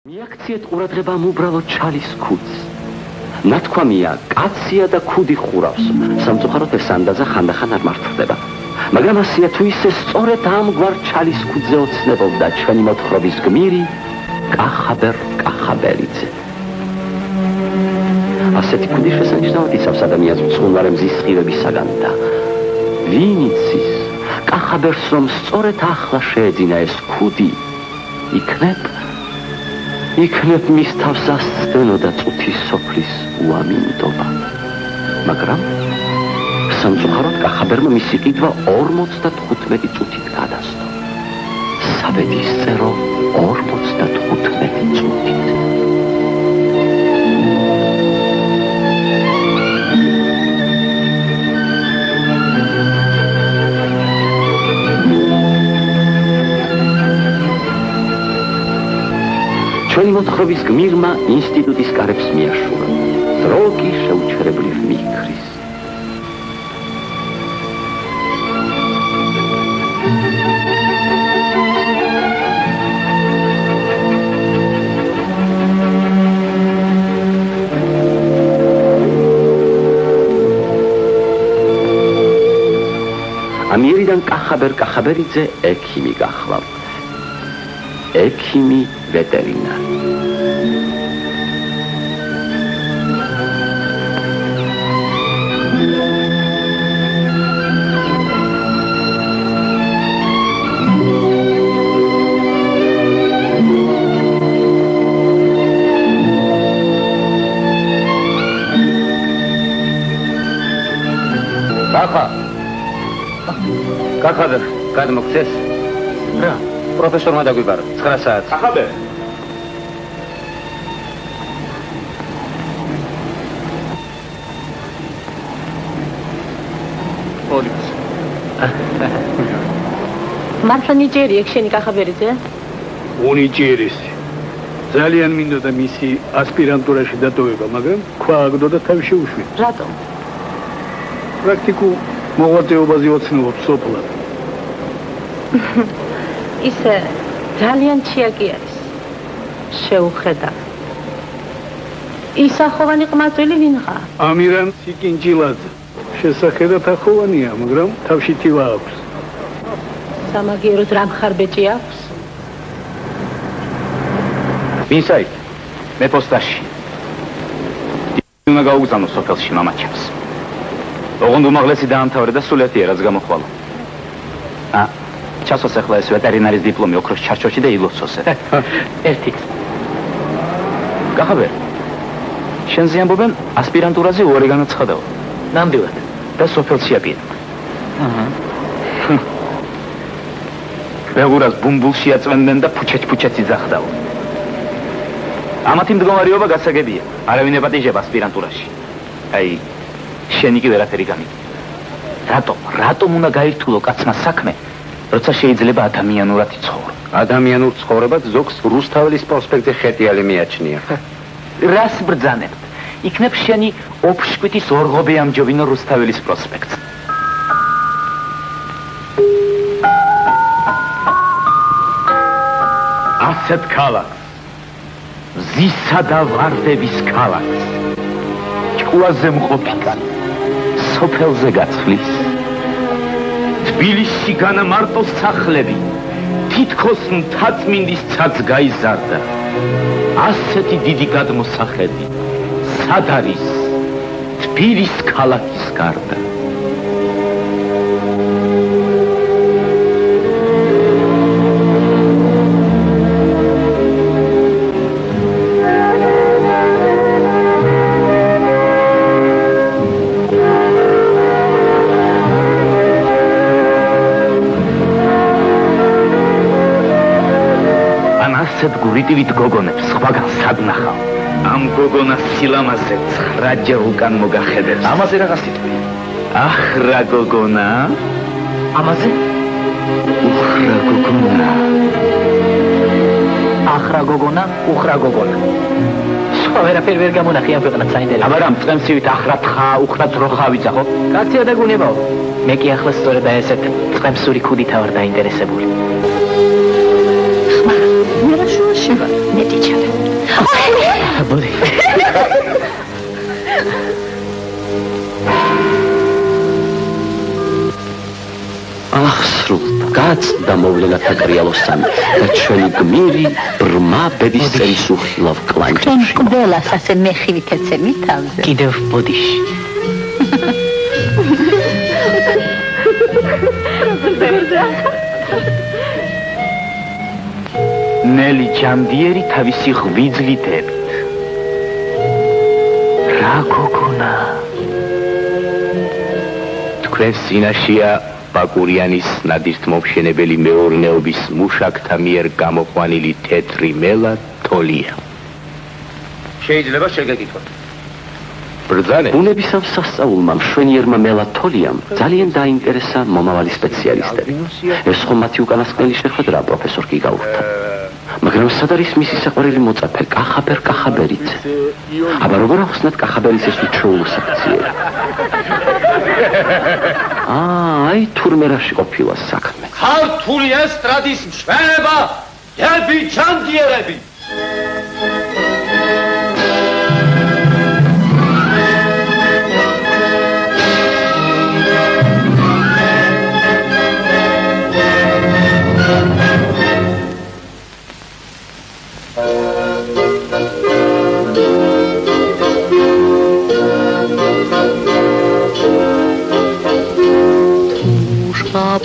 მიაქციეთ ყურადღება უბრალოდ ჩალის ქუდს. ნათქვამია, კაცია და ქუდი ხურავს. სამწუხაროდ ეს ანდაზა ხანდახან არ მართლდება. მაგრამ ასია თუ ისე სწორედ ამგვარ ჩალის ქუდზე ოცნებობდა ჩვენი მოთხრობის გმირი კახაბერიძე. ასეთი ქუდი შესანიშნავად იცავს ადამიანს მწყურვარე მზის სხივებისაგან და ვინ იცის, კახაბერს რომ სწორედ ახლა შეეძინა ეს ქუდი, იქნებ მის თავს ასწენოდა წუთის სოფლის უამინდობა. მაგრამ სამწუხაროდ კახაბერმა მისი ყიდვა 55 წუთით გადასცა. საბედისწერო 55 წუთით. ჩვენი მოთხრობის გმირმა ინსტიტუტის კარებს მიაშურა. დრო კი შეუჩერებლივ მიიქრის. ამიერიდან კახაბერიძე ექიმი გახლავთ. ექიმი ვეტერინარი. კახაბერ, გადმოგცეს? რა, პროფესორმა დაგვიბარა, 9 საათს. კახაბერ. პოლიცი. მართლა ნიჭიერი ექშენი კახაბერიძე? უნიჭიერესი. ძალიან მინდოდა მისი ასპირანტურაში დატოვება, მაგრამ ქვა აგდოდა თავი შეუშვით. რატომ? პრაქტიკულ მოღვაწეობაზე ოცნებობს სოფლად. ისე ძალიან ჭიაკი არის. შეუხედა. ისახოვანი ყმაწვილი ვინღა? ამირან სიკინჯილაძე. შესახედად ახოვანია, მაგრამ თავში თივა აქვს. სამაგიეროდ რა მხარბეჭი აქვს? ვინსაით? მე პოსტაში. უნდა გაუგზავნო სოფელში მამაჩემს. ოღონდ უმაღლესი დაამთავრე და სულეთია რაც გამოხვალა. ჩასოს ახლა ეს ვეტერინარის დიპლომი ოქროს ჩარჩოში და ილოცოსე. ერთით. კახაბერ, შენზე ამბობენ ასპირანტურაზე უარი განაცხადაო. ნამდვილად. და სოფელში აპირებდა. ბეღურას ბუმბულში აწვენდნენ და ფუჩეთ-ფუჩეთ იძახდაო. ამათი მდგომარეობა გასაგებია. არავინ ეპატიჟება ასპირანტურაში. აი, შენი კი ვერაფერი გამიგე. რატომ უნდა გაირთულო კაცმა საქმე, როცა შეიძლება ადამიანურად იცხოვრო? ადამიანურ ცხოვრებას ზოგს რუსთაველის პროსპექტზე ხეტიალი მიაჩნია. რას ბრძანებთ? იქნებ შენი ოფშკვიტის ორღობე ამჯობინო რუსთაველის პროსპექტს. ასეთ ქალაქს, მზისა და ვარდების ქალაქს, ჭკუაზე მყოფიდან, სოფელზე გაცვლის. თბილისში განამარტო სახლები, თითქოს მთაწმინდისცაც გაიზარდა. ასეთი დიდი გადმოსახედი, სად არის თბილის ქალაქის გარდა? გურიტივით გოგონებს სხვაგან სად ნახავ? ამ გოგონას სილამაზე 9 ჯერ უკან მოგახედებს. ამაზე რაღაც იტყვი. ახრა გოგონა? ამაზე? უხრა გოგონა. ახრა გოგონა, უხრა გოგონა. სხვა ვერაფერი ვერ გამონახი ამ ქვეყნად საინტერესო. აბა რამ წემსივით ახრა თხა, უხრა ძროხა ვიცახო? კაცია და გუნებაო. მე კი ახლა სწორედ ესეთ წყემსური ქუდით ვარ დაინტერესებული. მე რა შუაში შევა მეტი ჩადა. ბოდი. ახსრულდა, გაწდა მოვლენათა კრიალოსანი და ჩვენი გმირი ბრმა ბედის წერის უხილავ კლანჭაში. ყველას ასე მეხილით ეცემი თავზე. კიდევ ბოდიში. ნელი ჯანდიერი თავისი ღვიძლით ებით. რა გოგონა? თქვენს წინაშეა ბაკურიანის ნადირთმომშენებელი მეურნეობის მუშაკთა მიერ გამოყვანილი თეთრი მელა თოლია. შეიძლება შეგეკითხოთ. ბრძანე? ბუნებისამ სასწაულმა მშვენიერმა მელა თოლიამ ძალიან დაინტერესა მომავალი სპეციალისტები. ეს ხომ მათი უკანასკნელი შეხვედრა პროფესორ გიგაურთან. მაგრამ სად არის მისი საყვარელი მოწაფე კახაბერიძე? აბა როგორ ახსნათ კახაბერიძეს უჩვეულო საქციელი? აი თურმე რაში ყოფილა საქმე. ქართული ესტრადის მშვენება დები ჯანდიერები.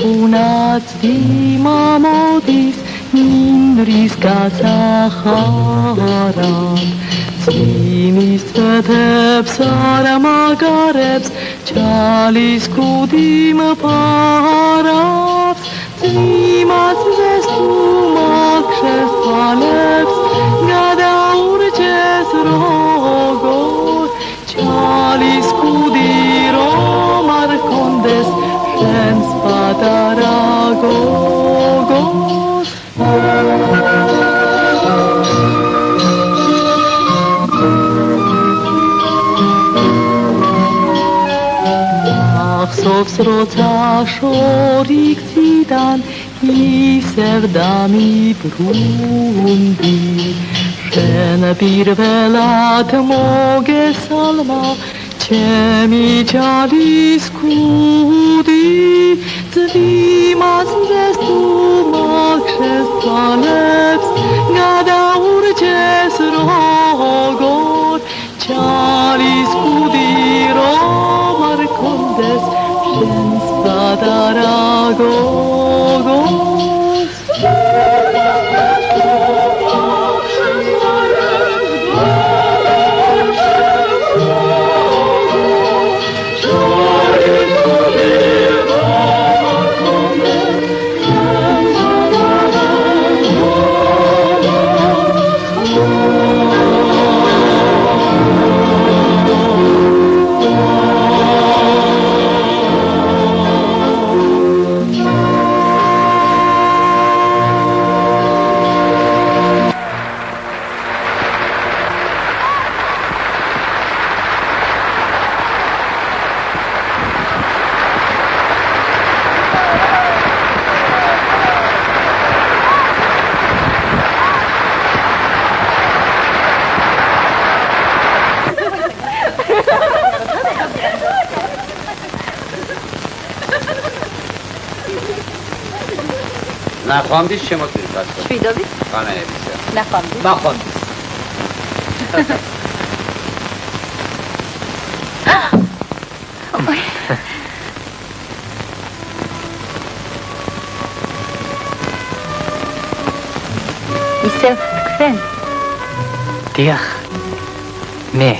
Bunats dimamodis nindris gazaharat Zimis tvetebs aramagarebs Chalis kudim parabs Zimas vestumat kshefalebs Gada urges rogor Chalis kudiro markondes Shens padaragogos Achsovs rotsa shorik zidan Isev dami brundi Shen birvelat mogesalma Chemi chalis kudi Zvimas vestu makšes palebs Gada urges rogor Chalis kudi romar kondes Shens padaragogos ნახვამდის შემოწირი გასწორ. შვიდობით? ყანაებისა. ნახვამდის. ნახვამდის. ისევ თქვენ? დიახ. მე.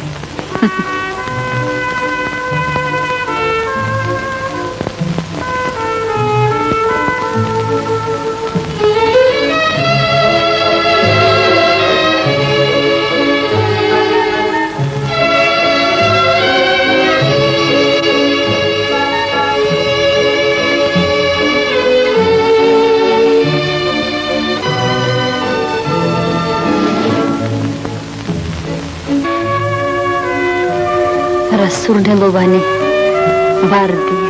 სურნელოვანი ვარდია.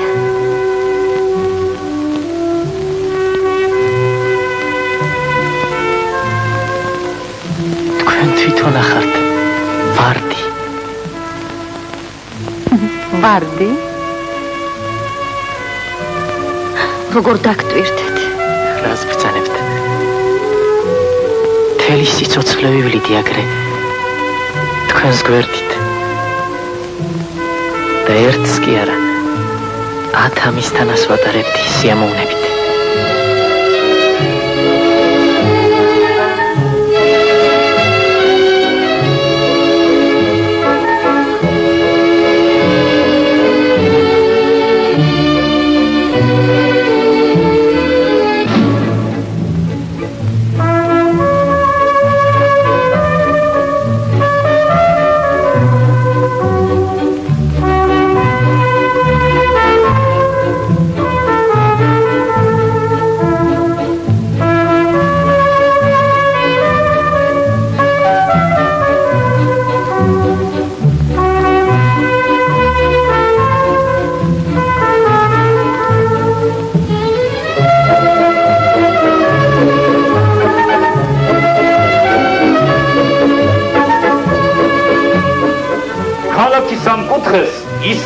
თვითონ ახართ ვარდი. ვარდი? როგორ დაგტვირთეთ? რას ბრძანებთ? მთელი სიცოცხლე ვივლიდი აგრე თქვენს გვერდით და ერთს კი არა 10 ამისთანას ვატარებდი სიამოვნებით.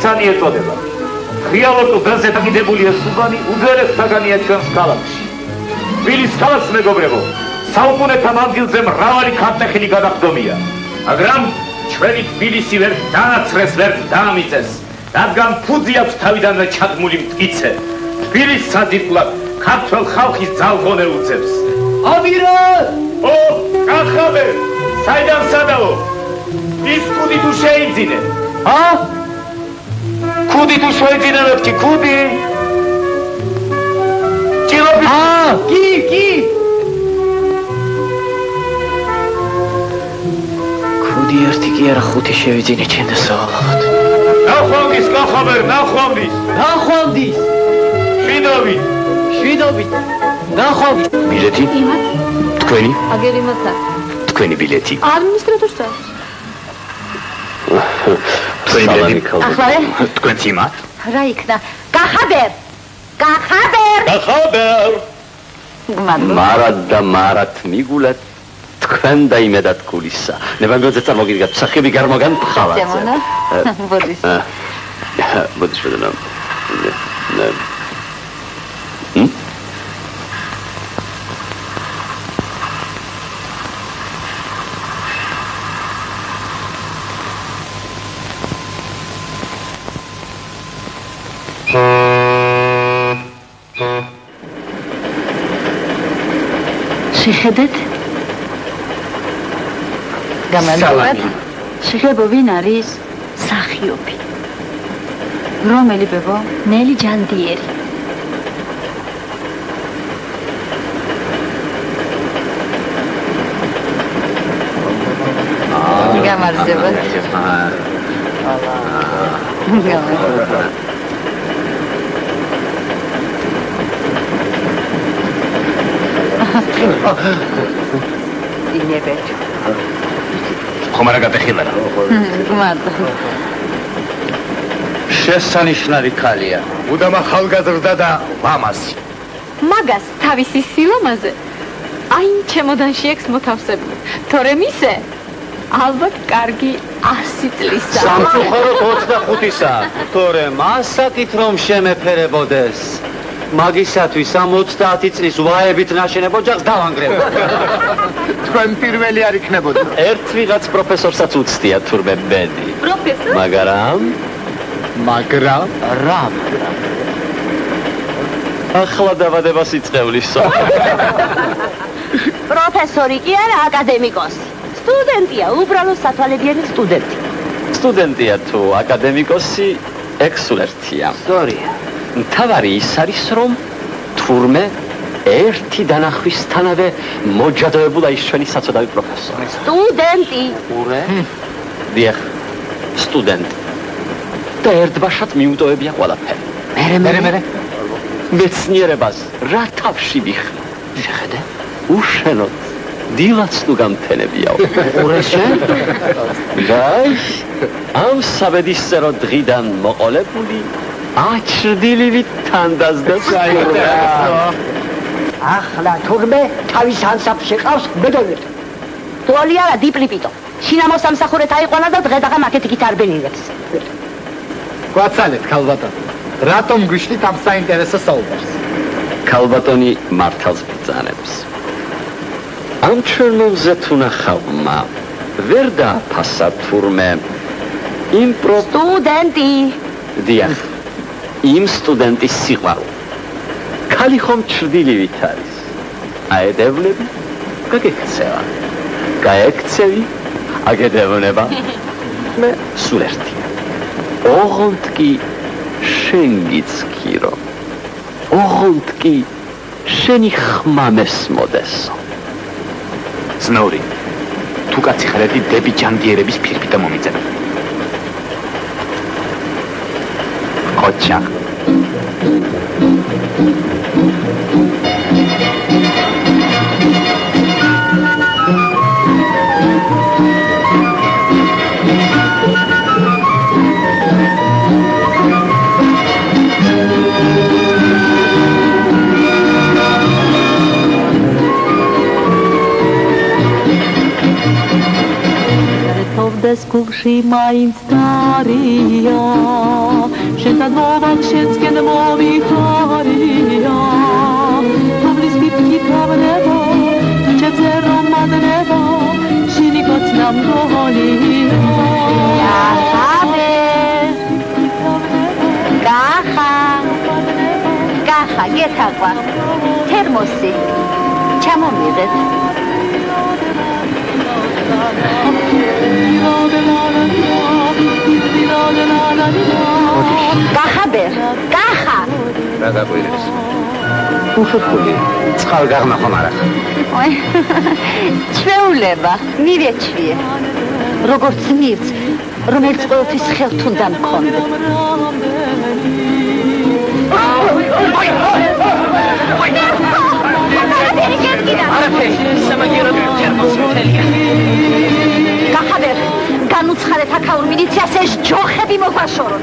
ისანი ეწოდება. რეალურად გაზეთ აგიდებულია სუბანი უძველესთაგანია ჩვენს ქალაქში. თბილისის ქალაქს მეგობრებო, საუკუნეთა მანძილზე მრავალი ქარტეხილი გადახდომია. მაგრამ ჩვენი თბილისი ვერ დაანაცვლეს, ვერ დაამიწეს, რადგან ფუძი აქვს თავიდანვე ჩადგმული მტკიცე. თბილისს საძირკვლად ქართველ ხალხის ძალღონე უწევს. აბირა! ო, კახაბე! საიდან სადაო? ის კუდი თუ შეიძინე? Kudi tu soydzina notki, kudi! Kilobi... Ki! Kudi erti ki ara khuti shevizine chenda savalaghat. Nakhwamdis, kakhaber, nakhwamdis! Nakhwamdis! Shvidovit! Nakhwamdis! Bileti? Imat? Tkveni? Ager imatsa. Tkveni bileti? Administratorsa. ახლა თქვენ იმათ? რა იქნა? კახაბერ! მარად და მარად მიგულეთ თქვენ და იმედად გულისა. ნებანგოძე წარმოგიდგათ სახები გარმოგან ფხავაზე. ზემონა? ბოდის. ბოდის შედა. შეხედეთ? გამარჯობათ? შეხედო ვინ არის? სახიობი. რომელი ბებო? ნელი ჯანდიერი. გამარჯობათ? გამარჯობათ. ინებეთ. ხომ არა გატეხილარა? მადლობა. შესანიშნავი ქალია. უდამა ხალგაზრდა და ლამაზი. მაგას თავისი სილამაზე აი ჩემოდანში ექს მოთავსებული. თორემ ისე ალბათ კარგი 100 წლისა. სამწუხაროდ 25-ისა. თორემ ასაკით რომ შემეფერებოდეს. მაგისათვის 70 წლის ვაებით ნაშენებ ოჯახს დავანგრევ. თქვენ პირველი არ იქნებოდა. ერთ ვიღაც პროფესორსაც უცდია თურმე ბედი. პროფესორ? მაგრამ რა? ახლა დაბადებას იწყევლისო. პროფესორი კი არა, აკადემიკოსი. სტუდენტია, უბრალო სათვალებიანი სტუდენტი. სტუდენტია თუ აკადემიკოსი ექსპერტია. სწორია. მთავარი ის არის რომ თურმე ერთი დანახვისთანავე მოჯადოებულა ის ჩვენი საწოდავი პროფესორი. სტუდენტი. ურე? დიახ, სტუდენტი. და ერთბაშად მიუტოვებია ყველაფერი. მერე. მეცნიერებას რა თავში ვიხრი? შეხედე? უშენოდ დილაც თუ გამთენებიაო. ურეშენ? დაი, ამ საბედისწერო დღიდან მოყოლებული აჩრდილივით თანდაზდა საერთოდ. ახლა თურმე თავის ანსამბლში ყავს ბედონეთ. დუალი არა დიპლიპიტო. შინამო სამსახურეთ აიყვანა და დღედაღა მაკეთი გითარბენილებს. გვაცალეთ ქალბატონი. რატომ გვიშლით ამ საინტერესო საუბარს? ქალბატონი მართალს ბრძანებს. ამ ჩვენზე თუ ნახავმა ვერ დააფასა თურმე იმ სტუდენტი. დიახ, იმ სტუდენტის სიყვარული. ქალი ხომ ჩრდილივით არის. აედევნები, გაგექცევა. გაექცევი, აგედევნება. მე სულ ერთია. ოღონდ კი შენ გიცქირო. ოღონდ კი შენი ხმა მესმოდესო. ზნოური, თუ კაცი ხარ ერთი დები ჯანდიერების ფირფიტა მომიწერა. ხოჩა. Des kugshi mains taria Shenta dvova kshetsken movi haria Tavlis pipki tavneva Tuchebze romadneva Shini kotsnam goholia Gaha getaqva termosi chamomighet Gahaber, gaha. რა გაგვირეს? უშოთული, წყალგაღმა ხომ არა? ой, ჩვეულება, მივეჩვიე. როგორც მივც, რომელიც ყოველთვის ხელთ უნდა მქონდე. Gahaber, განუცხარეთ აქაურ მილიციას ეს ჯოხები მოგვაშორონ.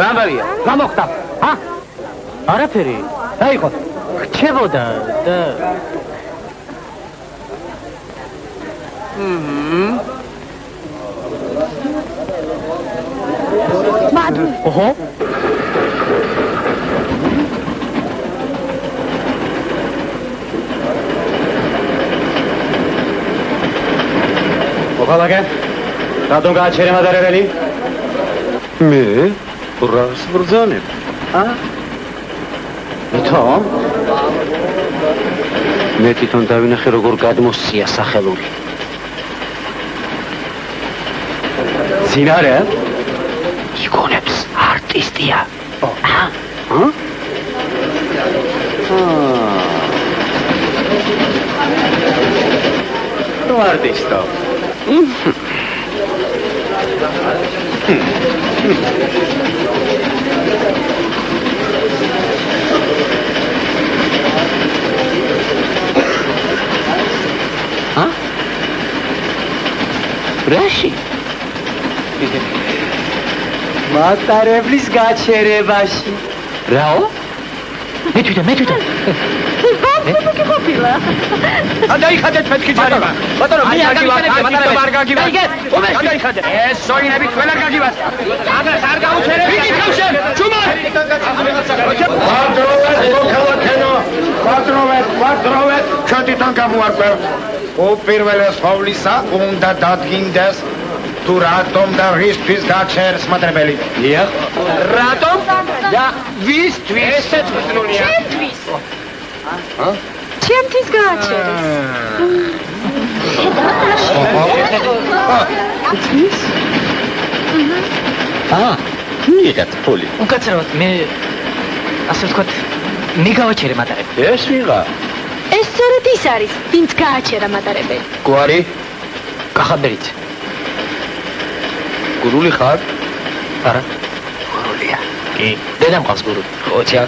რამბარია? რა მოხდა? არაფერი. რა იყო? ხჩებოდა და მადლი. ოჰო. მოხალაგე? რატომ გააჩერე მადარებელი? მე რას ბრძანებ? თვითონ? მე თვითონ დავინახე როგორ გადმოსცია სახელური. ძინარე? იგონებს არტისტია. Nu artisto. Rashi. მატარებლის გაჩერებაში. Rao? მე თვითონ. ბაბა გიყოფილა. გადაიხადეთ მეთქი ჯარება. ბატონო, მე არ გაგივას. გადაიხადეთ. ეს სოინები ყველა გაგივას. აგას არ გაუჩერებთ. იგი თავშე. ჩუმად. კვადროვეთ. ჩვენთან გამოარკვევთ. უპირველეს ყოვლისა უნდა დადგინდეს თუ რატომ და ვისთვის გაჩერს მატრებელი. დიახ. რატომ და ვისთვის? ესეც გზნულია. ჩემთვის. ჩემთვის გააჩერეს. მიიღეთ ფული. უკაცრავად მე ასე ვთქვათ მე გავაჩერე მატარებელი. ეს ვიღა? ეს სწორედ ის არის, ვინც გააჩერა მატარებელი. გვარი? კახაბერიც. გურული ხარ? არა. გურულია. კი. დედა მყავს გურული. ოჩა.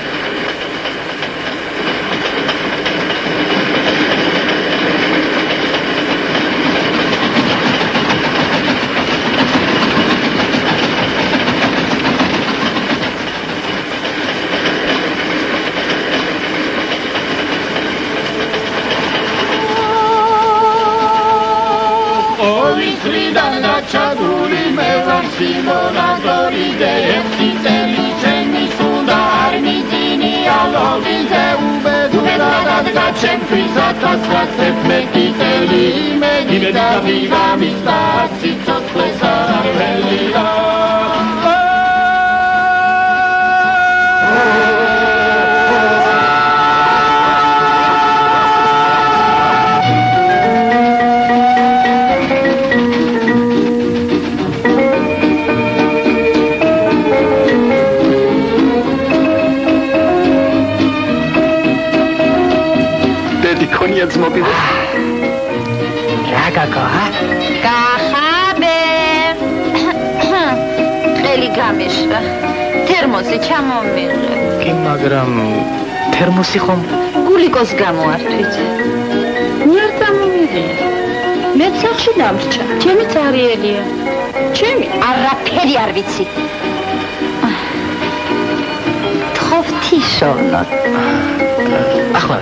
რა გაკა? კახაბე. ხელი გამიშვა. თერმოსი ჩამომიღე. კი, მაგრამ თერმოსი ხომ გულიკოს გამოართვით. მე არ წამომიღე. მე სახში დამრჩა. ჩემი წარიელია. ჩემი არაფერი არ ვიცი. თხოვთიშონო. ახლა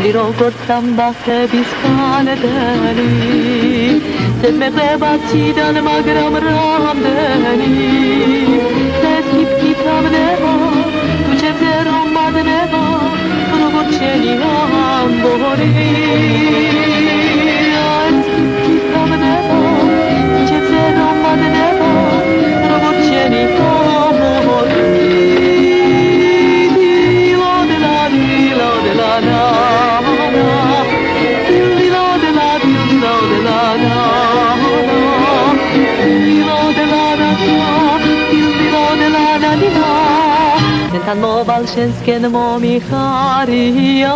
მგონი როგორც სამბახების ხანდანი ზედმეღება ციდან მაგრამ რამდენი ეს კითხავდება თუ ჩემზე რომ მადნება როგორც შენი ამბორი ეს კითხავდება თუ ჩემზე რომ მადნება როგორც შენი ამბორი Თან მოვალ შენსკენ მომიხარია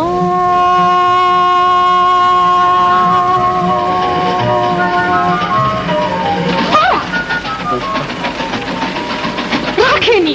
რაკენი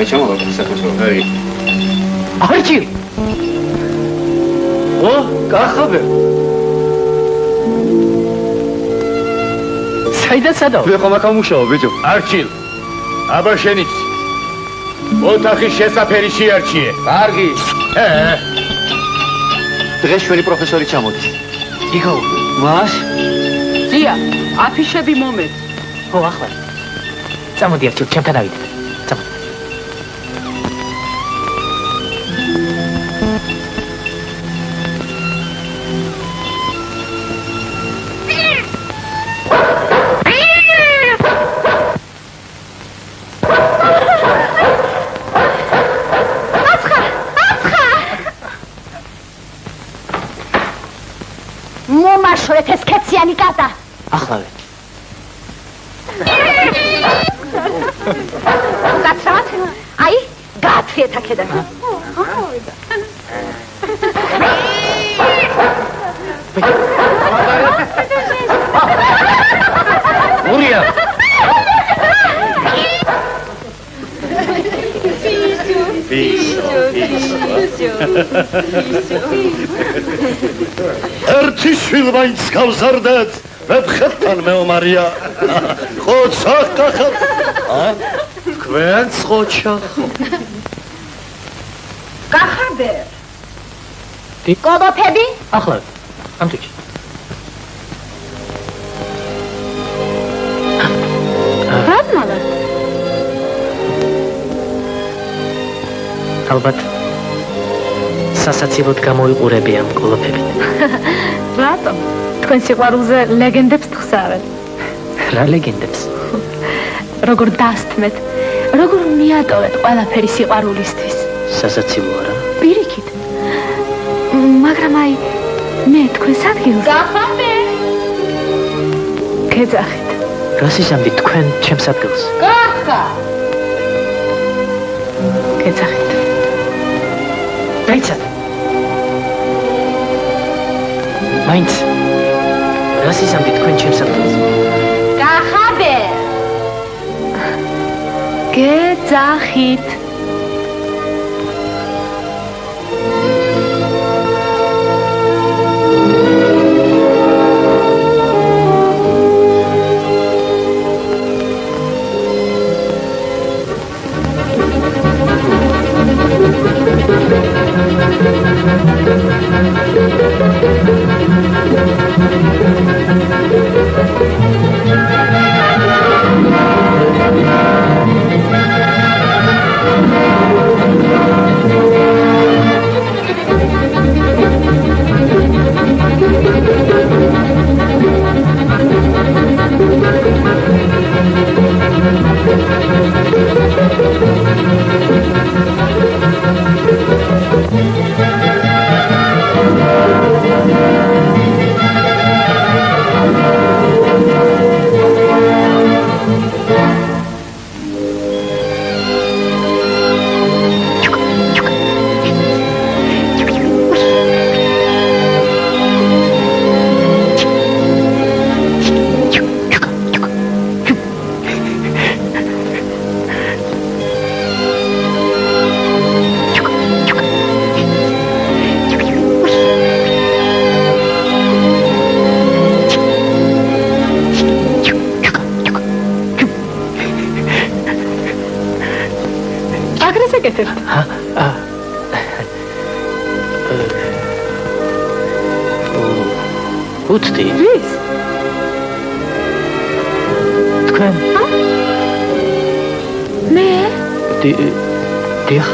Facciamo la cosa così. Archie! Oh, კახაბე. საიდან სადავ? ვიყო მაკამუშაო, ბიჭო. არჩილ, აბა შენიც. ოთახის შესაფერი შეარჩიე. კარგი. დღეს ჩვენი პროფესორი ჩამოდის. იგო, მას? ზია, აფიშები მომეც. ხო, ახლა. წამოდი არჩილ, ჩემთან ავიდეთ. წამოდი. მომაშორეთ ეს კეციანი კატა. ახლავე. გაცრავთ? აი, გაათრიეთ აქედან. ურია. ერთი შვილ მაინც გავზარდეთ, მეფხეთთან მეომარია. ხოცა კახა. თქვენც ხოჩა. კახაბე. კოდოფები? ახლავე. ამ თვეში. რატმალა? ალბათ სასაცილოდ გამოიყურები ამ კოლოფები. რატომ? თქვენ სიყვარულზე ლეგენდებს თხსავენ. რა ლეგენდებს? როგორ დასთმეთ, როგორ მიატოვეთ ყველაფერი სიყვარულისთვის. სასაცილო არა? პირიქით. მაგრამ აი მე თქვენს ადგილზე გახამე. გეძახით. რას იზამთრით თქვენ ჩემს ადგილს? გახა. გეძახით. დაიცადე. მაინც რას იზამთრით თქვენ ჩემს ადგილს? გახაბე. გეძახით. უცდი. ვის? თქვენ? მე? დიახ.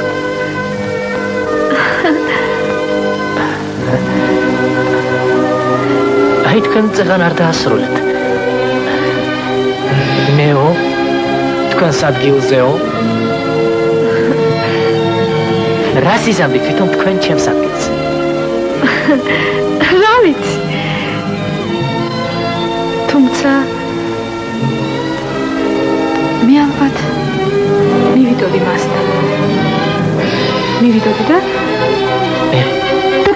აი თქვენ წეგან არ დაასრულეთ. მეო? თქვენს ადგილზეო? რას იზამთრით თვითონ თქვენ ჩემს ადგილს? რა ვიცი. თუმცა მე ალბათ მივიდოდი მასთან. მივიდოდი და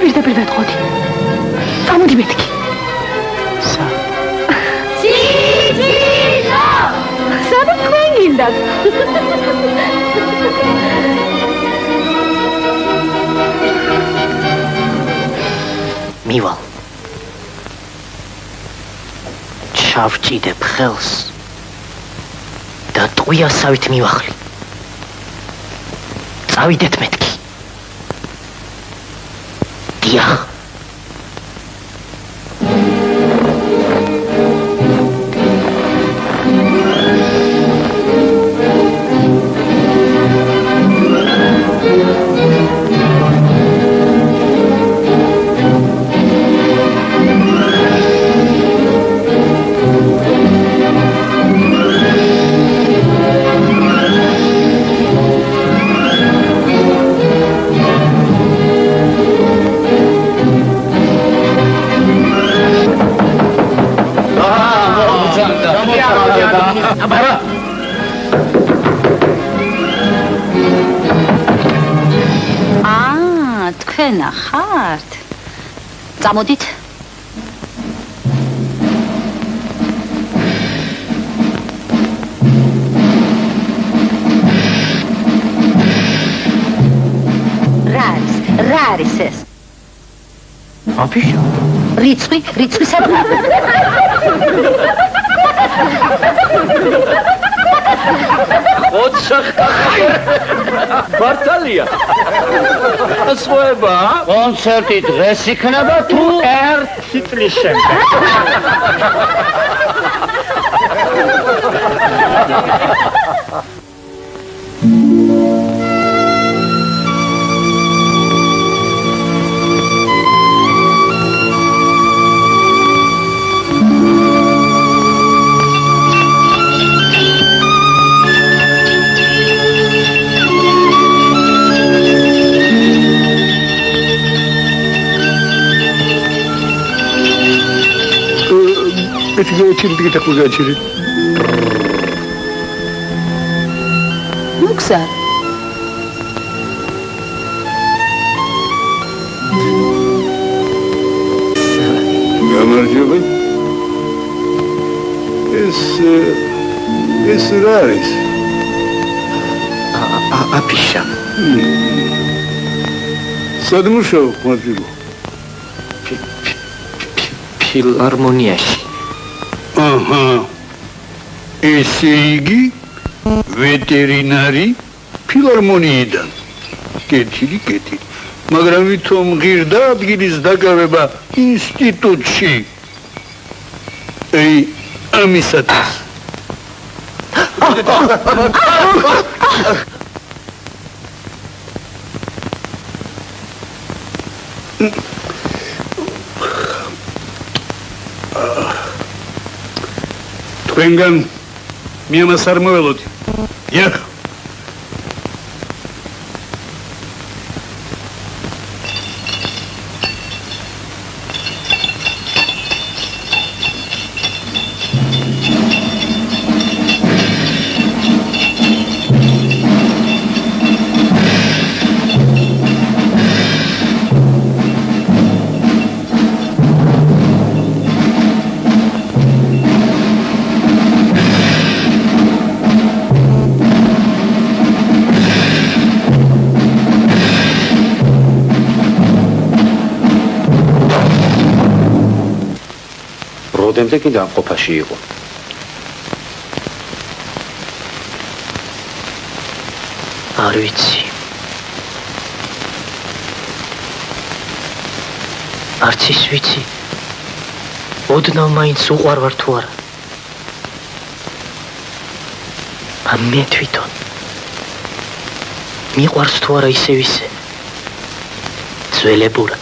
პირდაპირ ვეთყოდი. წამოდი მეთქი. სიძინო! სადაც თქვენ გინდათ? მივალ. ჩავჭიდებ ხელს და ტყვიასავით მივახლი. წავიდეთ მეთქი. დიახ. თქვენ ახართ? წამოდით. რა არის ეს? აფიშა. რიცხვი საერთოდ. ოცხახ ბარტალია. ასვება? კონცერტი დღეს იქნება თუ ერთი წლის შემდეგ? Эти гавачири такой гавачири. მუქსარ გამარჯობა. ეს რა არის? აფიშა. სად მუშაობ, მარჯილო? ფილარმონიაში. აჰა. ესე იგი ვეტერინარი ფილარმონიიდან. კეთილი. მაგრამ ვითომ ღირდა ადგილის დაკავება ინსტიტუტში. ამისათვის. თქვენგან მიამას არ მოველოდი. იახ. როდემდე კი დამყოფაში იყო? არ ვიცი. არც ის ვიცი. ოდნავ მაინც უყვარ ვარ თუ არა. მე თვითონ მიყვარს თუ არა ისევ ისე. ძველებურად.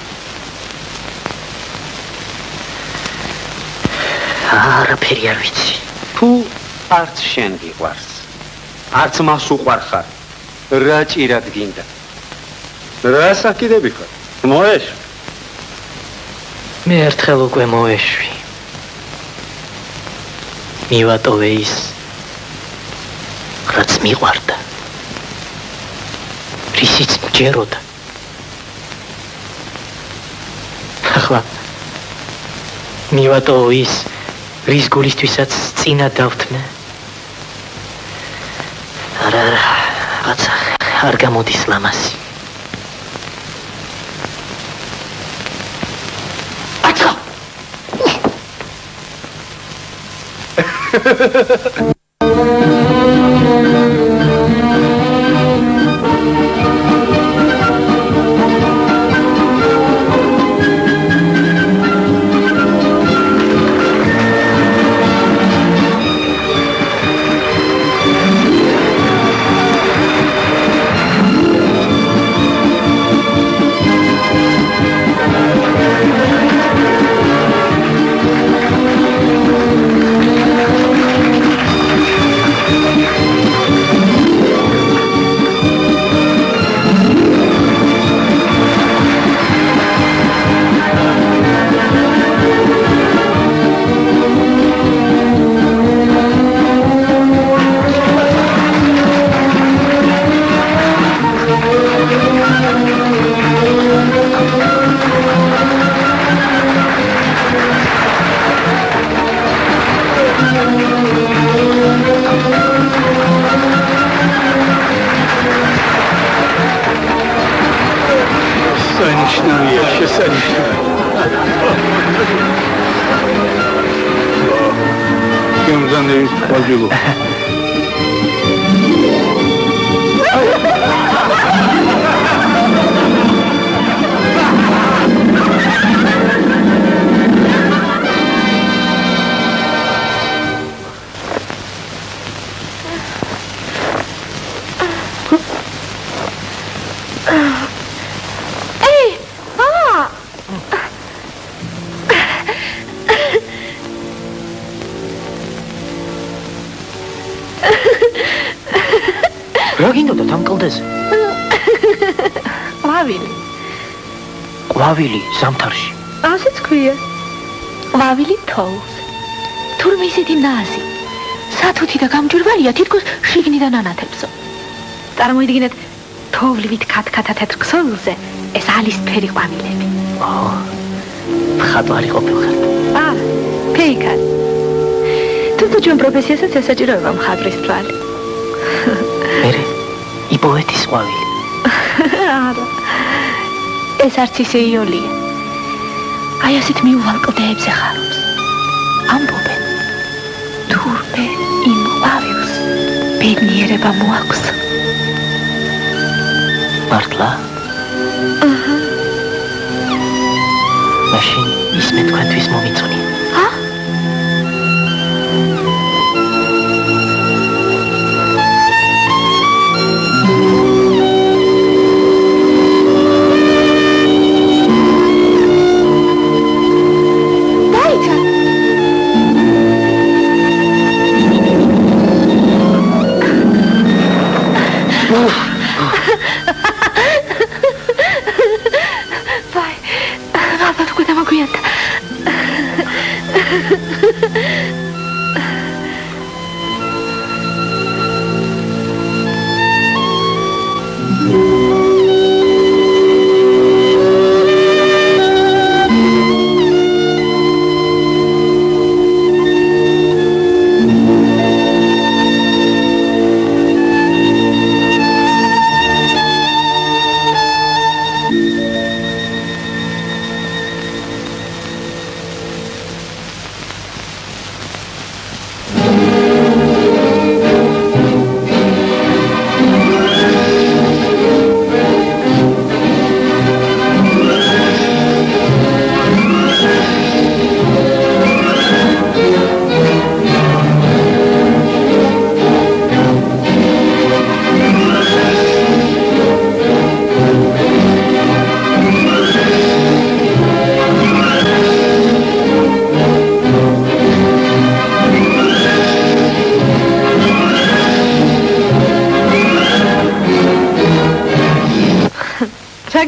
არაფერი არ ვიცი. თუ არც შენ გიყვარს, არც მას უყვარ ხარ, რა ჭირად გინდა? რა საკიდები ხარ? მოეშვი. მე ერთხელ უკვე მოეშვი. მივატოვე ის, რაც მიყვარდა. რისიც მჯეროდა. ახლა მივატოვე ის, რის გულისთვისაც წინა დავთმე. არა, რაცა არ გამოდის ლამაზი. აცო! რა გინდოდა თან კლდეზე? ყვავილი. ყვავილი ზამთარში. ასეც ქვია. ყვავილი თოვს. თურმე ისეთი ნაზი. სათუთი და გამჭვირვალეა, თითქოს შიგნიდან ანათებსო. წარმოიდგინეთ, თოვლივით ქათქათა თეთრ ქსოვილზე ეს ალისფერი ყვავილები. მხატვარი ყოფილხარ. ფეიქარ. თუმცა ჩვენ პროფესიასაც ესაჭიროება მხატვრის თვალი. მერე იპოვეთის ყვავილი. არა. ეს არც ისე იოლია. აი ასეთ მიუვალ კლდეებზე ხარობს. ამბობენ, თურმე იმ ყვავილს ბედნიერება მოაქვს. მართლა? მაშინ ის მე თქვენთვის მომიწონია.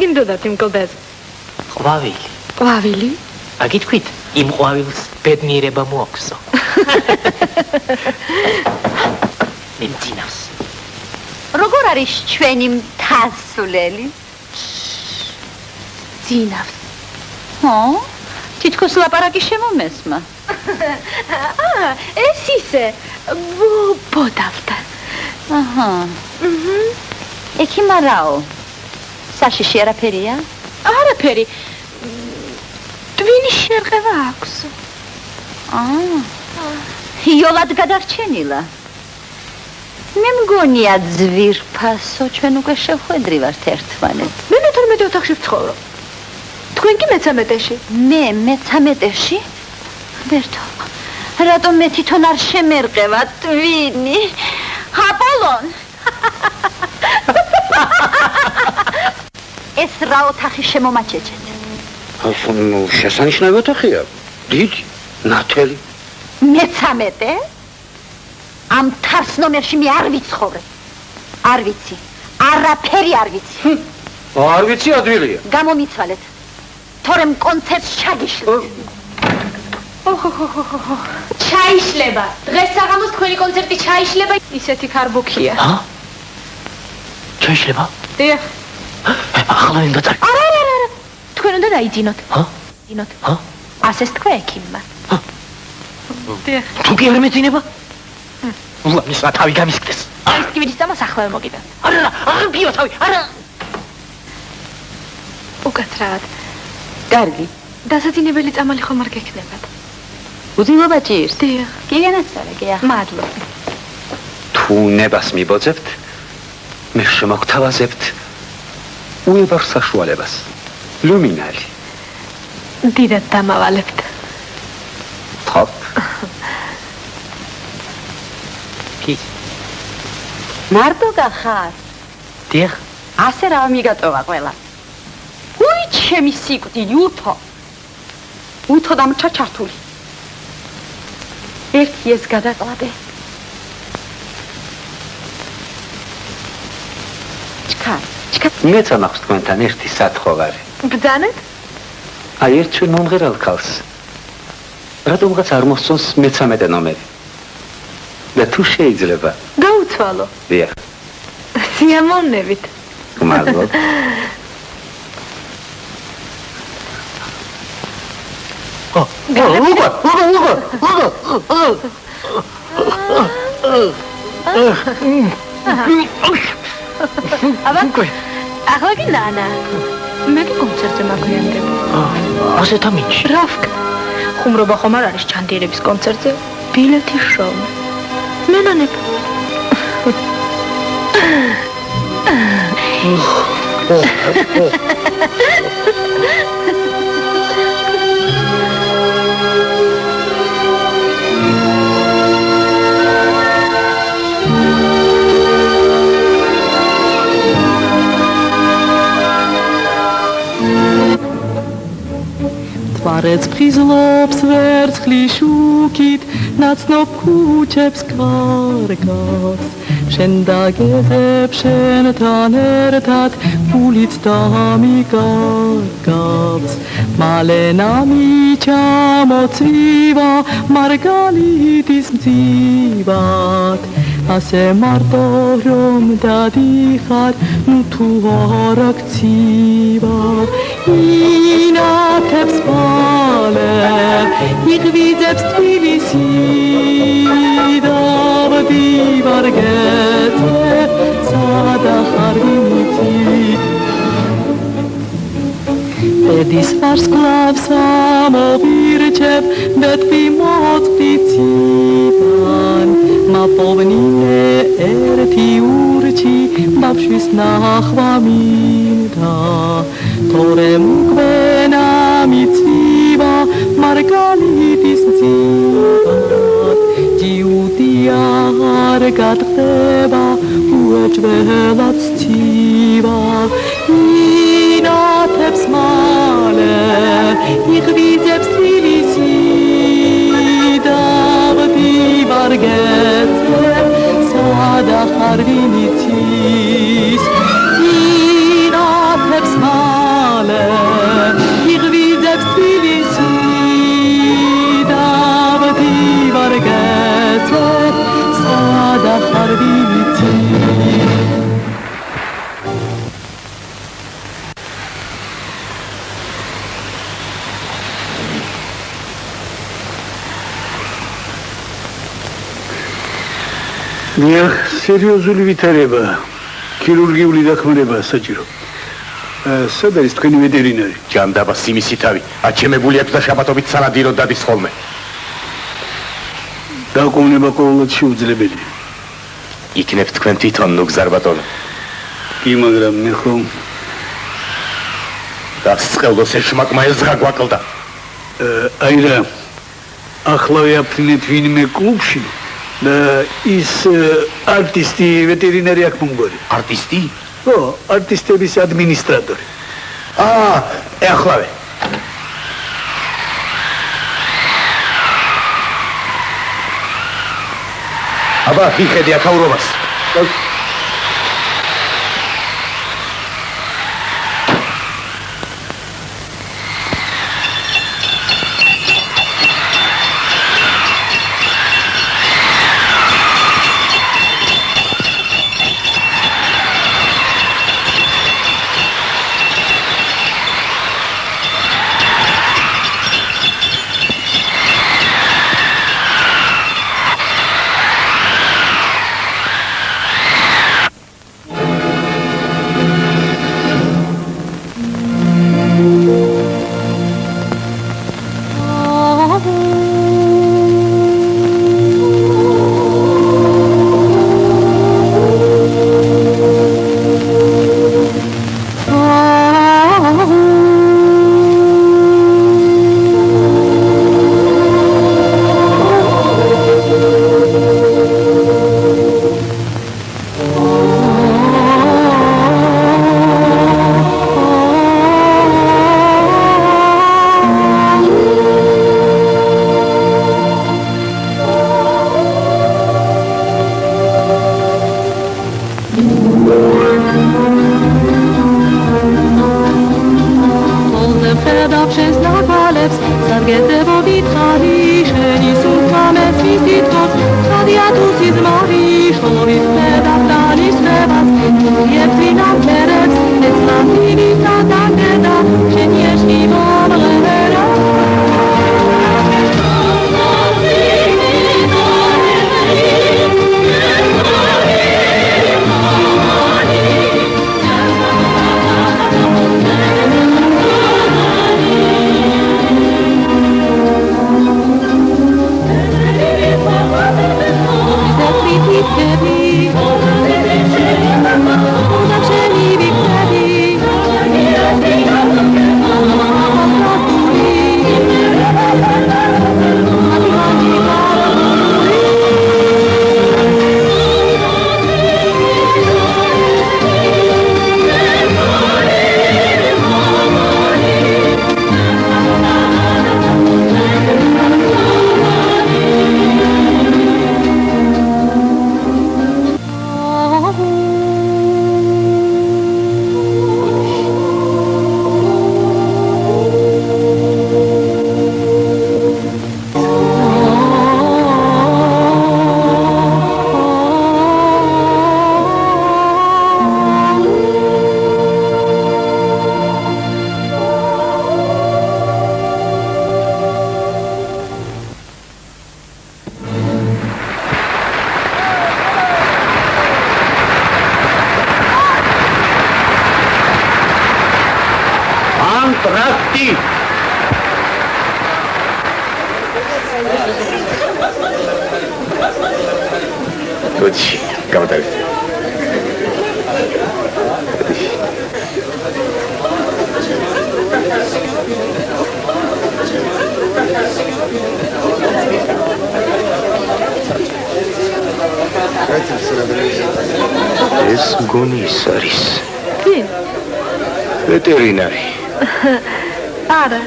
გინდოდათ იმ კლდეზე? ყვავილი. ყვავილი? აგითქვით, იმ ყვავილს ბედნიერება მოაქვსო. მემძინავს. როგორ არის ჩვენი მთასვლელი? ძინავს. თითქოს ლაპარაკი შემომესმა. ეს ისე ბოდავდა. ეკი მარაო. საშიში არაფერია? არაფერი. ტვინის შერყევა აქვს. იოლად გადარჩენილა. მე მგონია ძვირფასო, ჩვენ უკვე შევხვედრივართ ერთმანეთს. მე მე-12 ოთახში ვცხოვრობ. თქვენ კი მე-13-ში? მე მე-13-ში? ბერტო, რატომ მე თვითონ არ შემერყევა ტვინი? აპოლონ! ეს რა ოთახი შემომაჩეჩეთ? შესანიშნავი ოთახია. დიდი, ნათელი. მე-13? ამ თარს ნომერში მე არ ვიცხოვრე. არ ვიცი. არაფერი არ ვიცი. არ ვიცი ადვილია. გამომიცვალეთ. თორემ კონცერტს ჩაგიშლით. ჩაიშლება. დღეს საღამოს თქვენი კონცერტი ჩაიშლება. ისეთი ქარბუქია. ჩაიშლება? დიახ. ახლა მინდა წარ. არა. თქვენ უნდა დაიძინოთ. დინოთ. ასეს თქვა ექიმმა. დიახ. თუ კი არ მეძინება? ულამის თავი გამისკდეს. ის კიბირის დამას ახლა მოგიდა. არა, ფიო თავი, არა. უკაცრავად. კარგი. დასაძინებელი წამალი ხომ არ გექნებათ? უძილობა ჭირს. დიახ. კი განაცვალე, კი ახლა. მადლობა. თუ ნებას მიბოძებთ, მე შემოგთავაზებთ უებარ საშუალებას. ლუმინალი. დიდად დამავალებთ. ხო. ის. მარტო გახარ. დიახ. ასე რა მიგატოვა ყველა. უი, ჩემი სიკვდილი, უთო დამრჩა ჩართული. ერთი ეს გადაკლადე. ჩქარ. მეც ამაქვს თქვენთან ერთი სათხოვარი. ბრძანეთ? აი ერთ ჩვენ მომღერალ ქალს. რატომღაც არ მოსწონს მე-13 ნომერი? და თუ შეიძლება? გაუცვალო. დიახ. სიამოვნებით. მადლობა. აბა, ახლა კი ნანა. მე კი კონცერტზე მაგვიანდება. ასეთ ამინში. რავკ. ხუმრობა ხომ არ არის ჩანდიერების კონცერტზე? ბილეთი შოვნა. მენანებ. თვარეც ფხიზლობს ვერცხლის შუქით ნაცნობ ქუჩებს კარგავს შენ დაგეძებ შენთან ერთად გულიც დამიგარგავს მალე ნამიჩამოცივა მარგალიტის მძივად ასე მარტო რომ დადიხარ ნუ თუ არ აქცივა ინათებს მალე იღვიძებს თბილისი დავდივარ გეცე სადახარ ვინიცით ბედის ვარსკვლავს ამოვირჩევ ბედვი მოწდიციდან მაპოვნინე ერთი ურჩი ბავშვის ნახვა მინდა თორემ უკვე მიწივა მარგალიტის მძივად ჯიუტი აღარ გატყდება უეჭველად სცივა ინათებს მალე იღვიძებს თბილისი დავდივარ გეცე სადახარ ვინიცის ინათებს მალე იღვიძებს თბილისი დავდივარ გეცე სადახარ ვინიცის დიახ, სერიოზული ვითარება, ქირურგიული დახმარება საჭირო. სად არის თქვენი ვეტერინარი? ჯანდაბა სიმისი თავი, აჩემებული აქვს და შაბათობით სანადიროდ დადის ხოლმე. დაკვირვება ყოველდღე შეუძლებელია. იქნებ თქვენ თვითონ ნუ გზარბატონო. კი, მაგრამ მე ხომ დასწყელდოს ეშმაკმა ეზღა გვაკლდა. აი რა, ახლავე აფრინეთ ვინმე კლუბში და ის არტისტი ვეტერინარი აქ მომგვარი. არტისტი? ო, არტისტების ადმინისტრატორი. ახლავე. აბა, იხედე აქაურობას. Точно, გამოდავით. ეს მგონი ის არის. კი? ვეტერინარი. არა.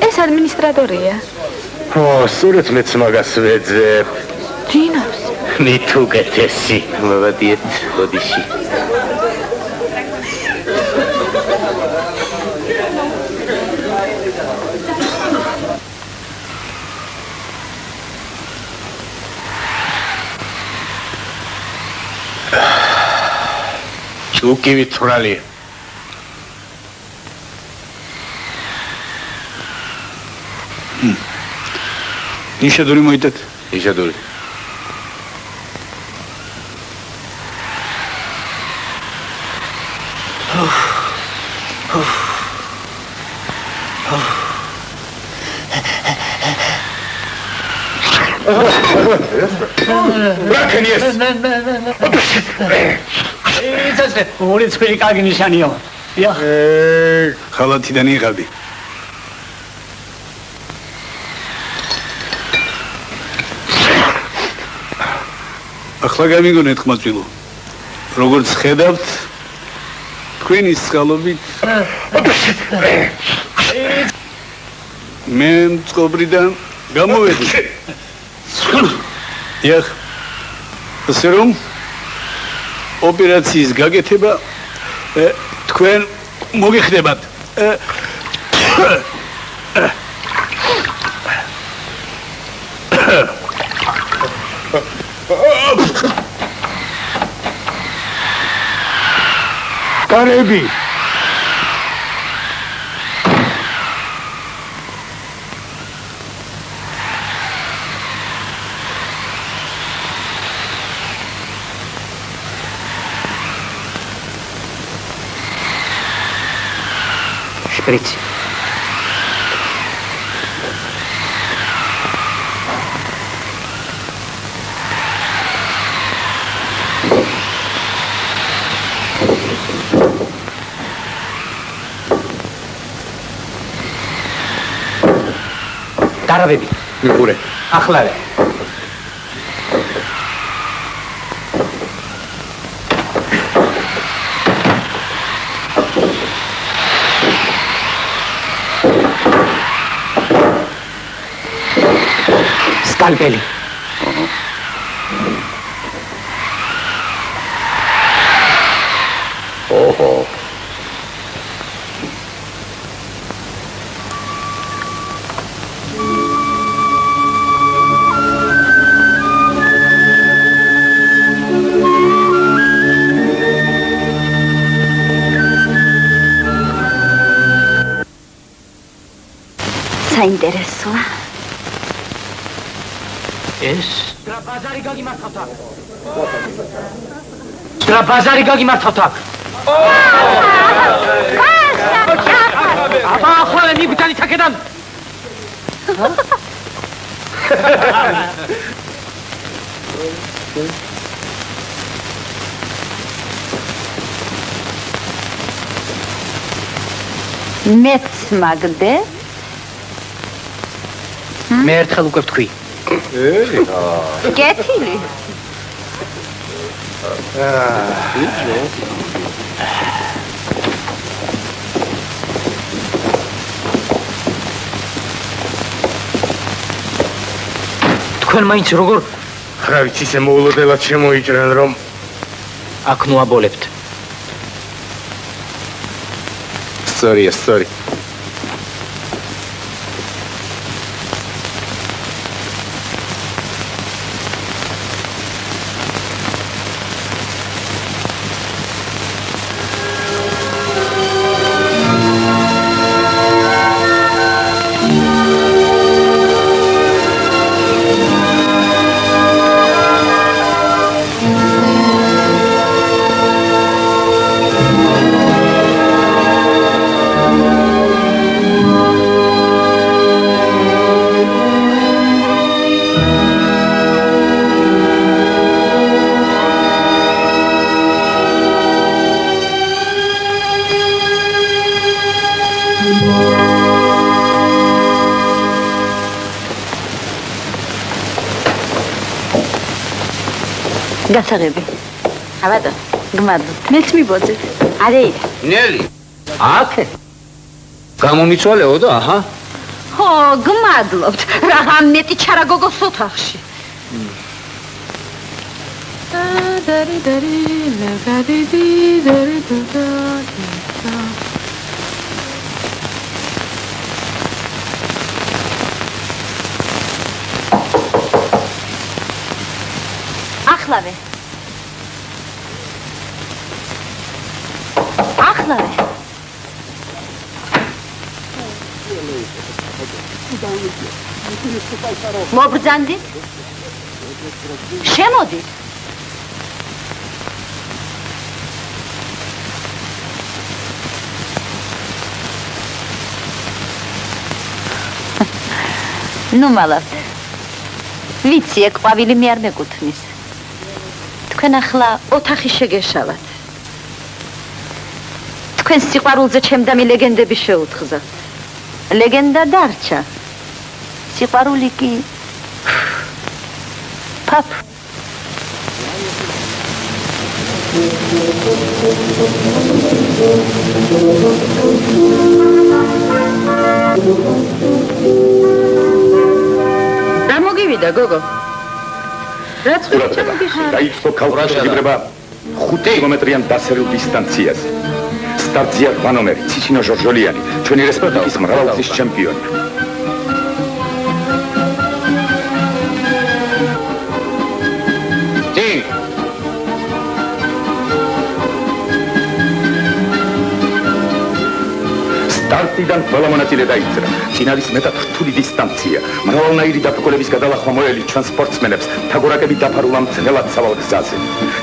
ეს ადმინისტრატორია. ო, სწორედ მეც მაგას ვეძებ. ჯინავს. მით უკეთესი. მოვადიეთ ბოდიში. ჭუკივი თვრალი. ნიშადური მოიტეთ. ნიშადური. რაკენიეს. იცოცხლე, ორი წვირი კარგი ნიშანია. ია. ხალათიდან იღავდი. ახლა გამიგონეთ ხმაწვილო. როგორც ხედავთ, თქვენი სხალობით მე მწყობრიდან გამოვედი. იახ, ასე რომ ოპერაციის გაკეთება თქვენ მოგიხდებათ. კარები. შპრიცი. დარავები. მიყურე. ახლავე. სკალპელი. ოჰო. საინტერესოა. ეს ბაზარი გაგიმართავთ აქ. ბაზარი გაგიმართავთ აქ. აბა ახლა მიგდანი თაკედან. მეც მაგდე. მე ერთხელ უკვე ვთქვი. გეთილი. თქვენ მაინც როგორ რა ვიცი, ისე მოულოდნელად შემოიჭრენ, რომ აქ ნუაბოლებთ. სწორია, სწორი. გასაღები. აბადო, გმადლობთ. მეც მიბოძეთ. არე, ნელი. აკე. გამომიცვალეო და აჰა. ხო, გმადლობთ. რაღა მეტი ჩარა გოგოს ოთახში. ახლავე. ახლავე. მობრძანდით? შემოდით. ნუ მალავთ. ვიცი, ეგ ყვავილი მე არ მეკუთვნის. თქვენ ახლა ოთახი შეგეშალათ. თქვენ სიყვარულზე ჩემდამი ლეგენდები შეუთხზავთ. ლეგენდა დარჩა. სიყვარული კი ფაფ. რა მოგივიდა გოგო? რაც ყურადღება. დაიწყო ქალღმერთება 5 კილომეტრიან დასერილ დისტანციაზე. სტარტზია 8 ნომერი, ციცინო ჟორჟოლიანი, ჩვენი რესპუბლიკის მრავალგზის ჩემპიონი. სტარტიდან ყველა მონაწილე დაიძრა. წინ არის მეტად რთული დისტანცია. მრავალნაირი დაფრთხილების გადალახვა მოელი ჩვენ სპორტსმენებს თაგორაკები დაფარულ ამ ძნელად სავალ გზაზე.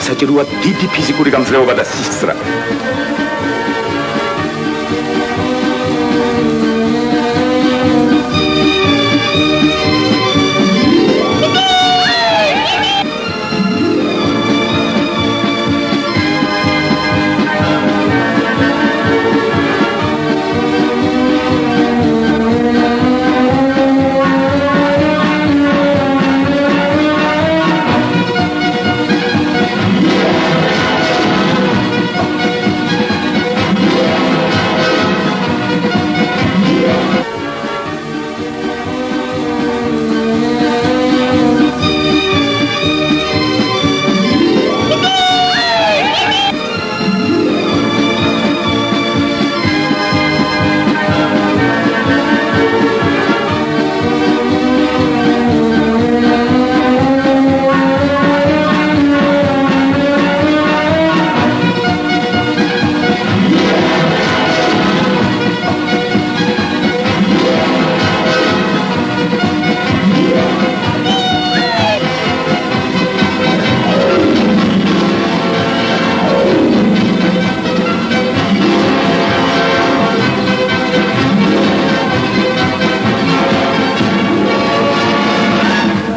საჭიროა დიდი ფიზიკური გამძლეობა და სისწრა.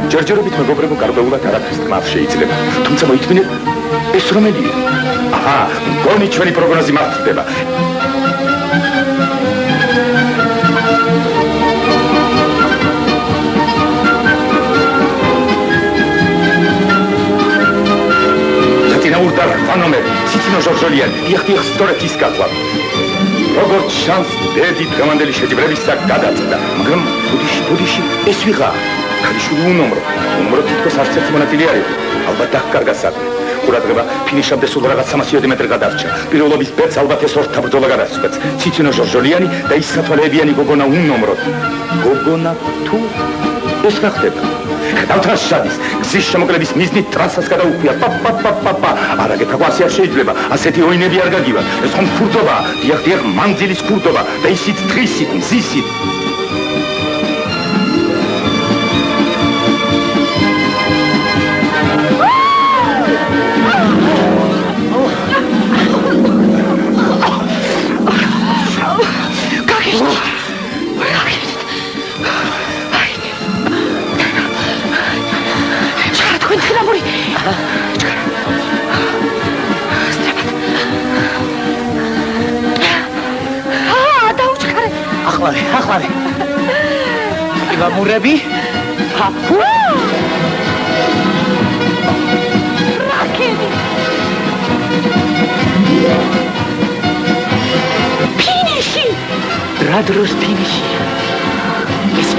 ჯერჯერობით მეგობრებო გარკვეულად არაფრის თქმა შეიძლება. თუმცა მოითმინეთ, ეს რომელია? აჰა, მგონი ჩვენი პროგნოზი მართლდება. დიახ, 8 ნომერი, ციცინო ჟორჟოლიანი, დიახ, სწორედ ის გაგვა. როგორც შანს დედი დღევანდელი შეჯიბრებისა გადაწდა, მაგრამ ბუდიში ეს ვიღა. ქალიშვილი უნომრო თითქოს არც ერთი მონაწილე არ იყო. ალბათ დაკარგა საქმე. ყურადღება, ფინიშამდე სულ რაღაც 300 მეტრი გადარჩა. პირველობის ბეწ ალბათ ეს ორთა ბრძოლა გადასწყვეტს. ციცინო ჟორჟოლიანი და ის სათვალეებიანი გოგონა უნომრო. გოგონა თუ ეს რა ხდება? დავთრას შადის, გზის შემოკლების მიზნით ტრასას გადაუხვია. პაპ. არა გეთაგვასი არ შეიძლება. ასეთი ოინები არ გაგივა. ეს ხომ ქურდობაა. დიახ, მანძილის ქურდობა და ისიც დღისით, მზისით. ახლა ივამურები ნახევი. ფინიში. რა დროს ფინიშია? ეს